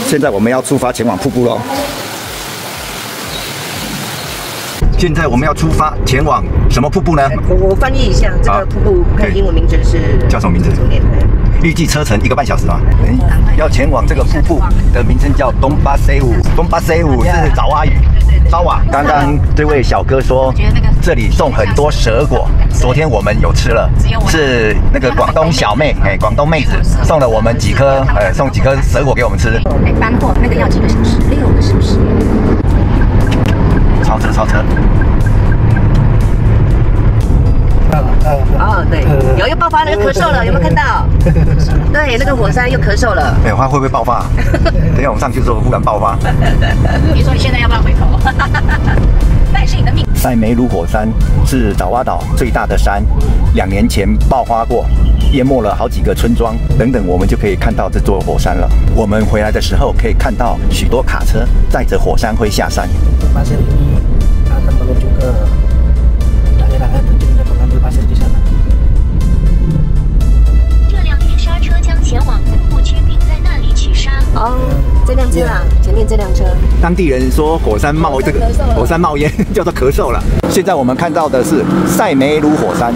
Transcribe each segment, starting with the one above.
现在我们要出发前往瀑布喽。现在我们要出发前往什么瀑布呢？我翻译一下，这个瀑布看英文名字是叫什么名字？预计车程1个半小时嘛。要前往这个瀑布的名称叫东巴塞舞，东巴塞舞是爪哇语。爪哇。刚刚这位小哥说，这里送很多蛇果，昨天我们有吃了，是那个广东小妹，广东妹子送了我们几颗，送几颗蛇果给我们吃。搬货那个要几个小时？6个小时。超车，超车。哦，对，又爆发了，又咳嗽了，有没有看到？对，那个火山又咳嗽了。哎，它会不会爆发？等一下我们上去的时候忽然爆发。你说你现在要不要回头？那也是你的命。塞梅鲁火山是爪哇岛最大的山，2年前爆发过，淹没了好几个村庄等等，我们就可以看到这座火山了。我们回来的时候可以看到许多卡车载着火山灰下山。pasir ini akan menuju ke daerah terjun dan mengambil pasir di sana. 这辆运沙车将前往瀑布区，并在那里取沙。哦，这辆车啊，前面这辆车。当地人说火山冒烟叫做咳嗽了。现在我们看到的是塞梅鲁火山。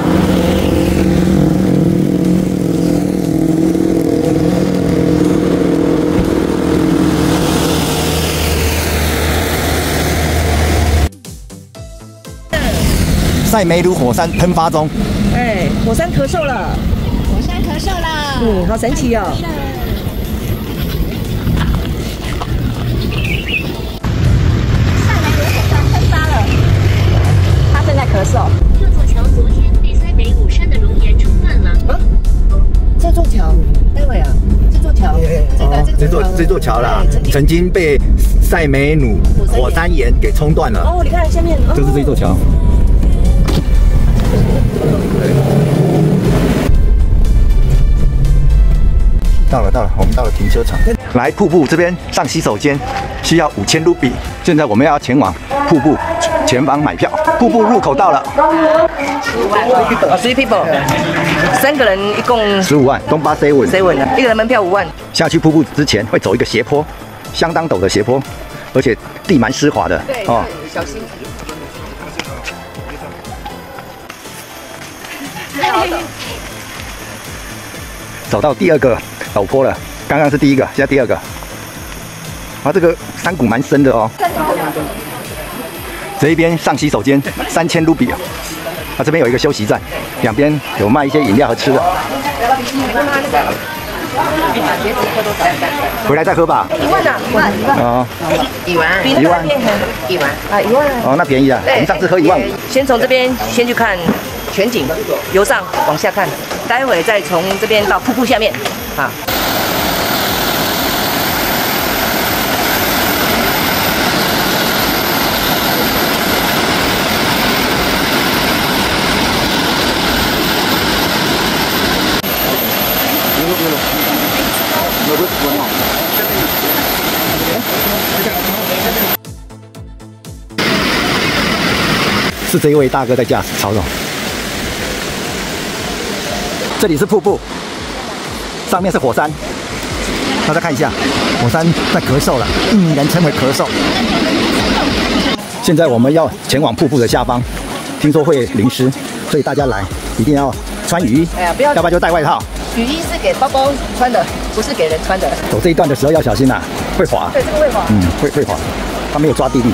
塞梅鲁火山喷发中，哎，火山咳嗽了，火山咳嗽了，好神奇哦！塞梅鲁火山喷发了，它正在咳嗽。这座桥昨天被塞梅鲁山的熔岩冲断了。这座桥，待会啊，这座桥，这座桥啦，曾经被塞梅鲁火山岩给冲断了。哦，你看下面，就是这座桥。到了，我们到了停车场。来瀑布这边上洗手间需要5000卢比。现在我们要前往瀑布前方买票。瀑布入口到了。3 people， 3个人一共15万，东巴 7， 一个人门票5万。下去瀑布之前会走一个斜坡，相当陡的斜坡，而且地蛮湿滑的。对哦，小心。走到第2个陡坡了，刚刚是第1个，现在第2个。啊，这个山谷蛮深的哦。这一边上洗手间3000卢比啊，这边有一个休息站，两边有卖一些饮料和吃的。回来再喝吧。1万啊，1万。哦，1万，啊，1万。哦，那便宜啊，我们上次喝1万5。先从这边先去看全景，由上往下看，待会再从这边到瀑布下面，啊。是这一位大哥在驾驶操纵。这里是瀑布，上面是火山。大家看一下，火山在咳嗽了，印尼人称为咳嗽。现在我们要前往瀑布的下方，听说会淋湿，所以大家来一定要穿雨衣，要不然就带外套。雨衣是给包包穿的，不是给人穿的。走这一段的时候要小心呐，会滑。对，这个会滑。会滑，它没有抓地力。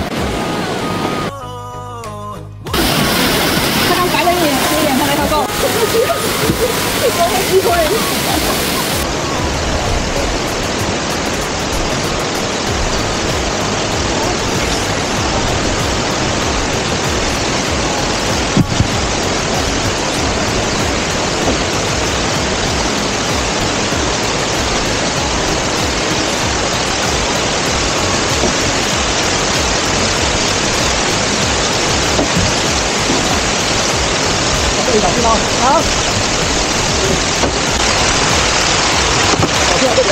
好。保护这边。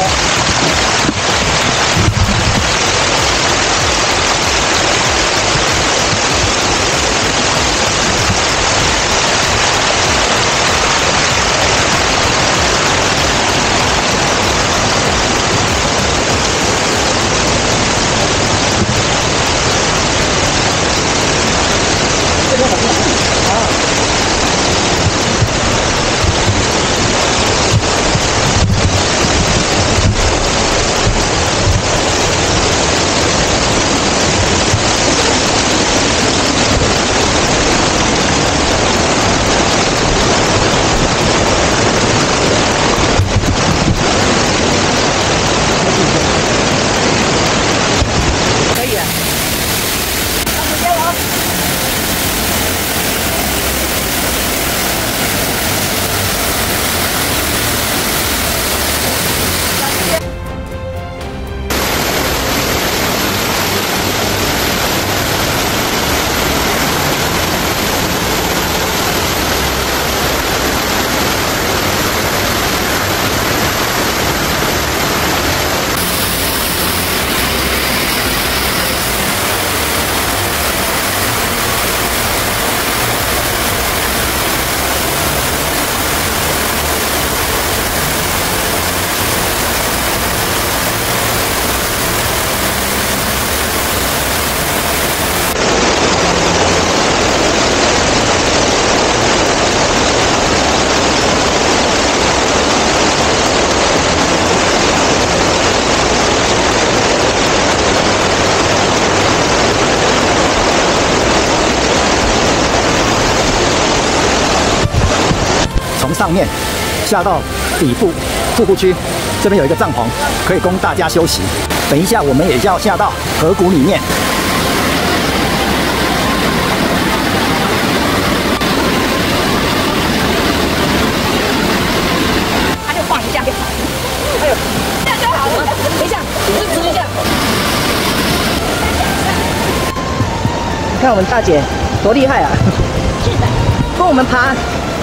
上面，下到底部瀑布区，这边有一个帐篷，可以供大家休息。等一下我们也要下到河谷里面。他就晃一下就好。哎呦，这样就好了。等一下，支持一下。你看我们大姐多厉害啊！是的，跟我们爬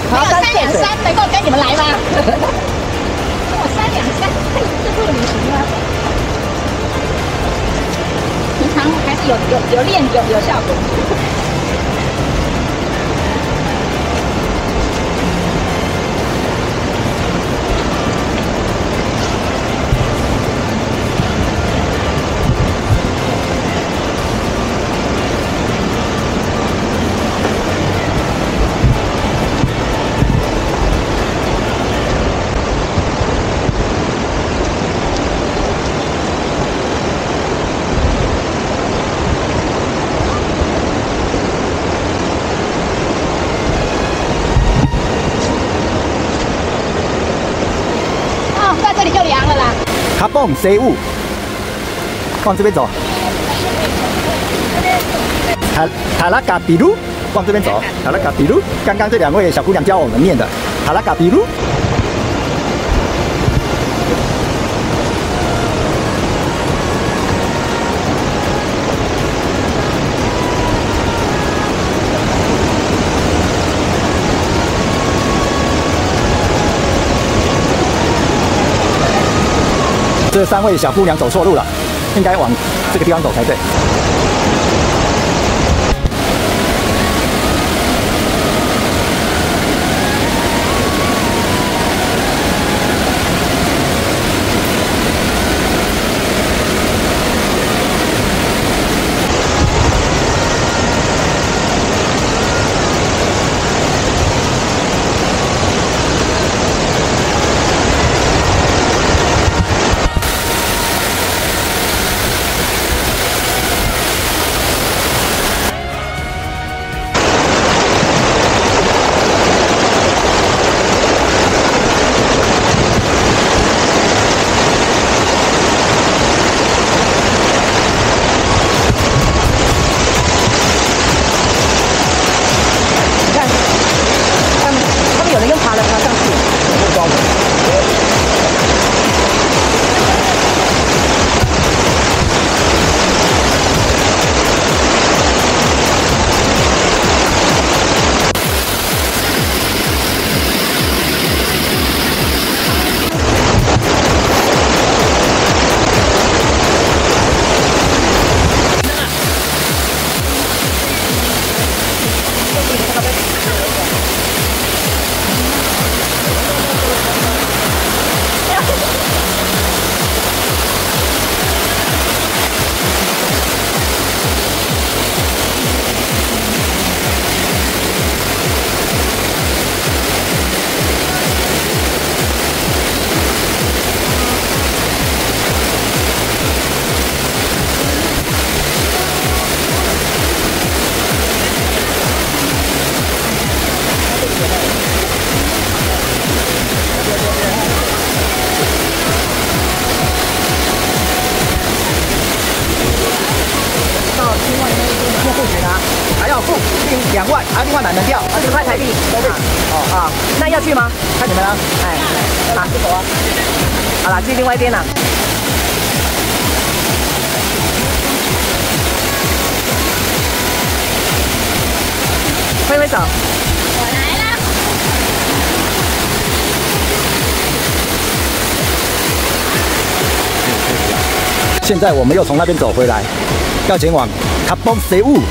3两3能够跟你们来吗？跟我3两3，自助旅行吗？平常还是有练有效果。在这里就凉了啦。卡蹦C雾，往这边走。塔拉嘎比鲁，往这边走。塔拉嘎比鲁，刚刚这2位小姑娘教我们念的塔拉嘎比鲁。这3位小姑娘走错路了，应该往这个地方走才对。2万，另外买门票20块台币都对。那要去吗？看你们啦。哎，好，走啊。好了，去另外一边啦。挥挥手。我来了。现在我们又从那边走回来，要前往卡蹦C雾。